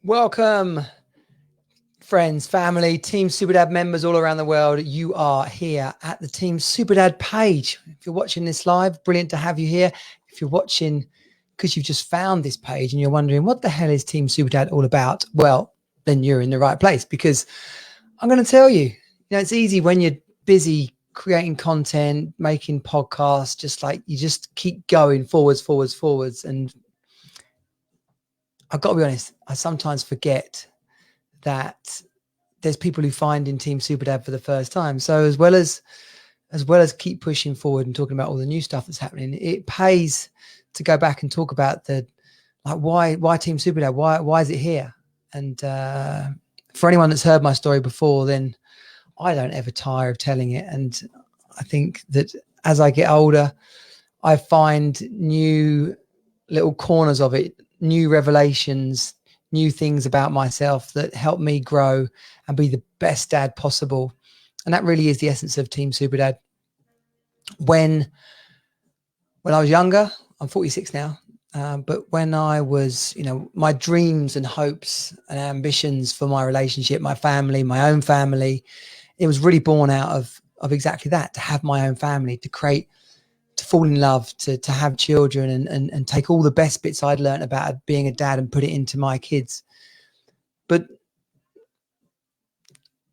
Welcome, friends, family, Team Superdad members all around the world. You are here at the Team Superdad page. If you're watching this live, brilliant to have you here. If you're watching because you've just found this page and you're wondering what the hell is Team Superdad all about, well, then you're in the right place, because I'm going to tell you, it's easy when you're busy creating content, making podcasts, just like you just keep going forwards. And I've got to be honest, I sometimes forget that there's people who find in Team Superdad for the first time. So as well as keep pushing forward and talking about all the new stuff that's happening, it pays to go back and talk about why Team Superdad, why is it here? And for anyone that's heard my story before, then I don't ever tire of telling it. And I think that as I get older, I find new little corners of it, new revelations, new things about myself that help me grow and be the best dad possible. And that really is the essence of Team Superdad. When I was younger, I'm 46 now, but when I was, my dreams and hopes and ambitions for my relationship, my family, my own family, it was really born out of exactly that, to have my own family, to fall in love, to have children and take all the best bits I'd learned about being a dad and put it into my kids. But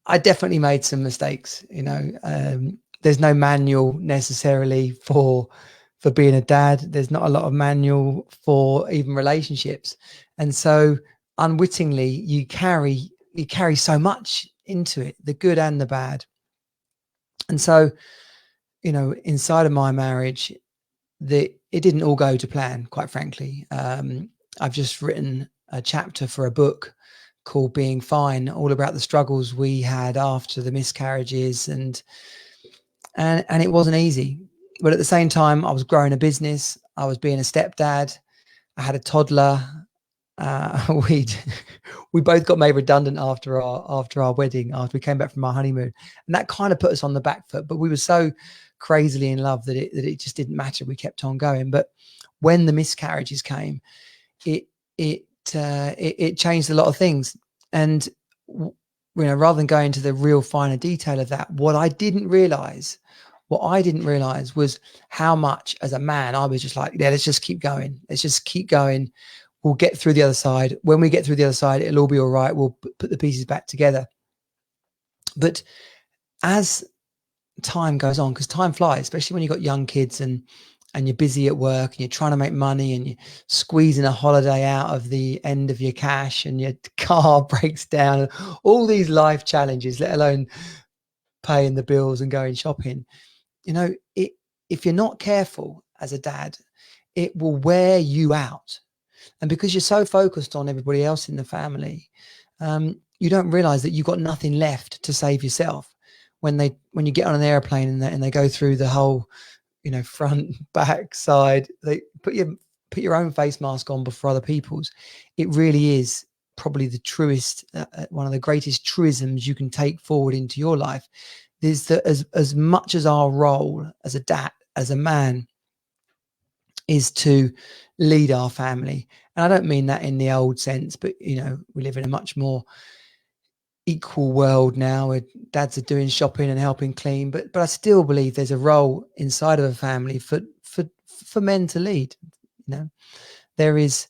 I definitely made some mistakes. There's no manual necessarily for being a dad. There's not a lot of manual for even relationships. And so unwittingly, you carry so much into it, the good and the bad. And so, inside of my marriage, it didn't all go to plan, quite frankly. I've just written a chapter for a book called Being Fine, all about the struggles we had after the miscarriages, and it wasn't easy. But at the same time, I was growing a business. I was being a stepdad. I had a toddler. We both got made redundant after our wedding, after we came back from our honeymoon, and that kind of put us on the back foot. But we were so crazily in love that it just didn't matter. We kept on going. But when the miscarriages came, it changed a lot of things. And rather than going into the real finer detail of that, what I didn't realize was how much, as a man, I was just like, yeah, let's just keep going. We'll get through the other side. When we get through the other side, it'll all be all right. We'll put the pieces back together. But as time goes on, because time flies, especially when you've got young kids and you're busy at work and you're trying to make money and you're squeezing a holiday out of the end of your cash and your car breaks down, and all these life challenges, let alone paying the bills and going shopping. If you're not careful as a dad, it will wear you out. And because you're so focused on everybody else in the family, you don't realize that you've got nothing left to save yourself. When you get on an airplane and they go through the whole, front, back, side, they put your own face mask on before other people's. It really is probably the truest, one of the greatest truisms you can take forward into your life, is that as much as our role as a dad, as a man, is to lead our family. And I don't mean that in the old sense, but we live in a much more equal world now where dads are doing shopping and helping clean, but I still believe there's a role inside of a family for men to lead. There is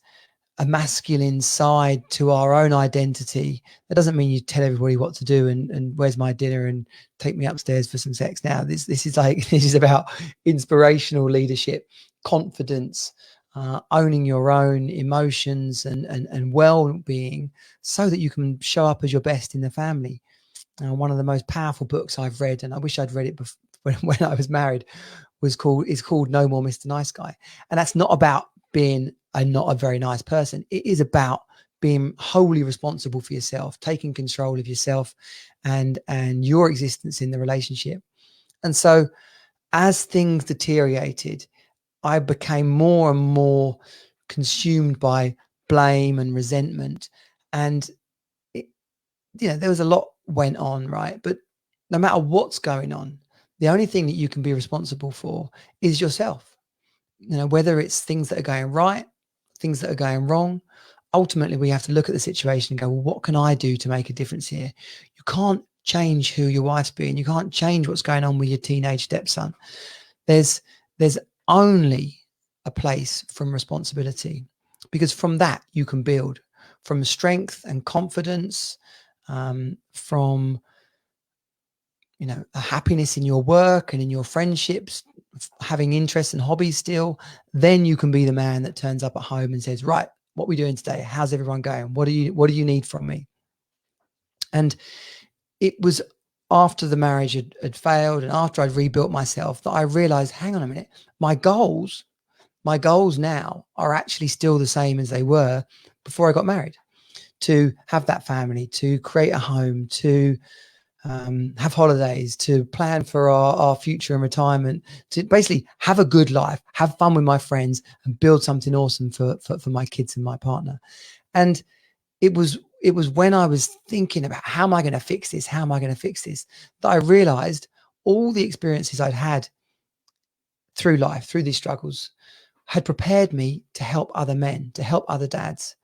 a masculine side to our own identity. That doesn't mean you tell everybody what to do and where's my dinner and take me upstairs for some sex now. This is about inspirational leadership, confidence, owning your own emotions and well-being, so that you can show up as your best in the family. One of the most powerful books I've read, and I wish I'd read it when I was married, is called No More Mr. Nice Guy. And that's not about being not a very nice person. It is about being wholly responsible for yourself, taking control of yourself and your existence in the relationship. And so as things deteriorated, I became more and more consumed by blame and resentment. And there was a lot went on, right? But no matter what's going on, the only thing that you can be responsible for is yourself. Whether it's things that are going right, things that are going wrong, ultimately we have to look at the situation and go, well, what can I do to make a difference here? You can't change who your wife's being. You can't change what's going on with your teenage stepson. There's only a place from responsibility, because from that you can build, from strength and confidence, from a happiness in your work and in your friendships, having interests and hobbies still. Then you can be the man that turns up at home and says, right, what are we doing today? How's everyone going? What do you need from me? And it was after the marriage had failed and after I'd rebuilt myself that I realized, hang on a minute, my goals now are actually still the same as they were before I got married. To have that family, to create a home, to have holidays, to plan for our future and retirement, to basically have a good life, have fun with my friends, and build something awesome for my kids and my partner. And it was when I was thinking about how am I going to fix this, that I realized all the experiences I'd had through life, through these struggles, had prepared me to help other men, to help other dads.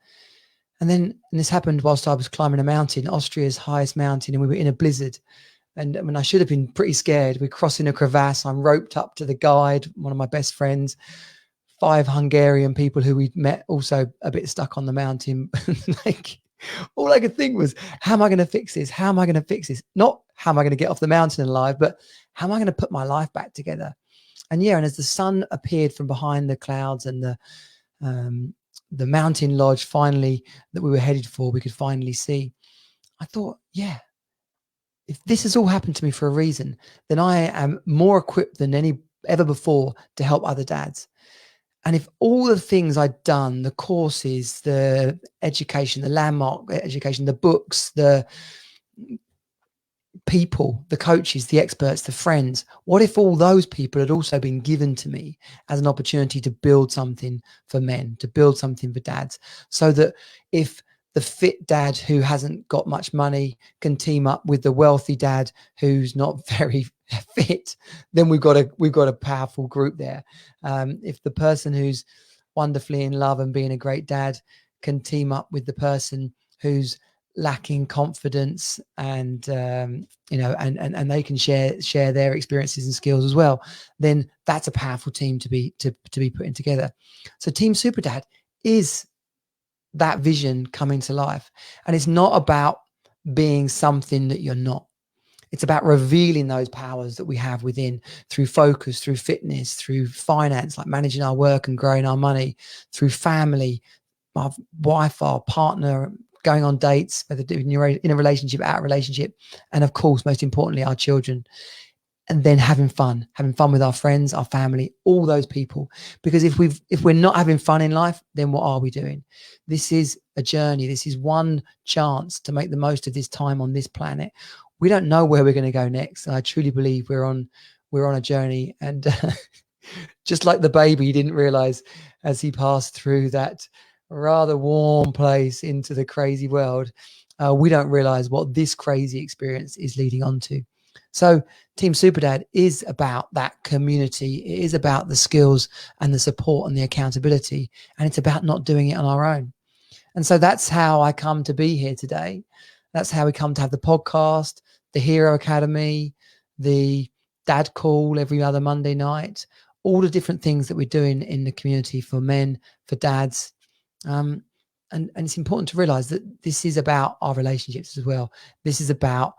And this happened whilst I was climbing a mountain, Austria's highest mountain, and we were in a blizzard. And I mean, I should have been pretty scared. We're crossing a crevasse. I'm roped up to the guide, one of my best friends, 5 Hungarian people who we'd met, also a bit stuck on the mountain. Like, all I could think was, how am I going to fix this? How am I going to fix this? Not how am I going to get off the mountain alive, but how am I going to put my life back together? And as the sun appeared from behind the clouds and the mountain lodge finally that we were headed for, we could finally see, I thought, if this has all happened to me for a reason, then I am more equipped than ever before to help other dads. And if all the things I'd done, the courses, the education, the landmark education, the books, the people, the coaches, the experts, the friends, what if all those people had also been given to me as an opportunity to build something for men, to build something for dads, so that if the fit dad who hasn't got much money can team up with the wealthy dad who's not very fit, then we've got a powerful group there. If the person who's wonderfully in love and being a great dad can team up with the person who's lacking confidence and and they can share their experiences and skills as well, then that's a powerful team to be putting together. So Team Superdad is that vision coming to life. And it's not about being something that you're not. It's about revealing those powers that we have within through focus, through fitness, through finance, like managing our work and growing our money, through family, our wife, our partner, going on dates, whether in a relationship, out of relationship, and of course, most importantly, our children. And then having fun with our friends, our family, all those people. Because if we're not having fun in life, then what are we doing? This is a journey. This is one chance to make the most of this time on this planet. We don't know where we're going to go next. And I truly believe we're on a journey. And just like the baby didn't realize as he passed through that rather warm place into the crazy world, we don't realize what this crazy experience is leading on to. So Team Superdad is about that community. It is about the skills and the support and the accountability. And it's about not doing it on our own. And so that's how I come to be here today. That's how we come to have the podcast, the Hero Academy, the Dad Call every other Monday night, all the different things that we're doing in the community for men, for dads. And it's important to realize that this is about our relationships as well. This is about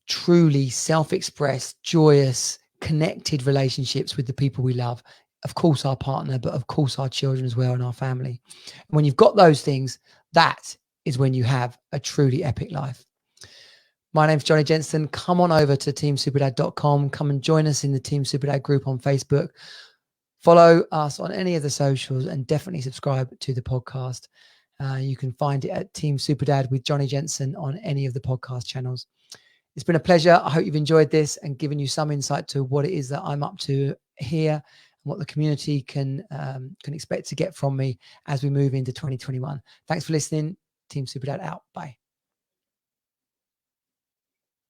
truly self-expressed, joyous, connected relationships with the people we love. Of course, our partner, but of course, our children as well and our family. And when you've got those things, that is when you have a truly epic life. My name's Jonnie Jensen. Come on over to teamsuperdad.com. Come and join us in the Team Superdad group on Facebook. Follow us on any of the socials and definitely subscribe to the podcast. You can find it at Team Superdad with Jonnie Jensen on any of the podcast channels. It's been a pleasure. I hope you've enjoyed this and given you some insight to what it is that I'm up to here and what the community can expect to get from me as we move into 2021. Thanks for listening. Team Superdad out. Bye.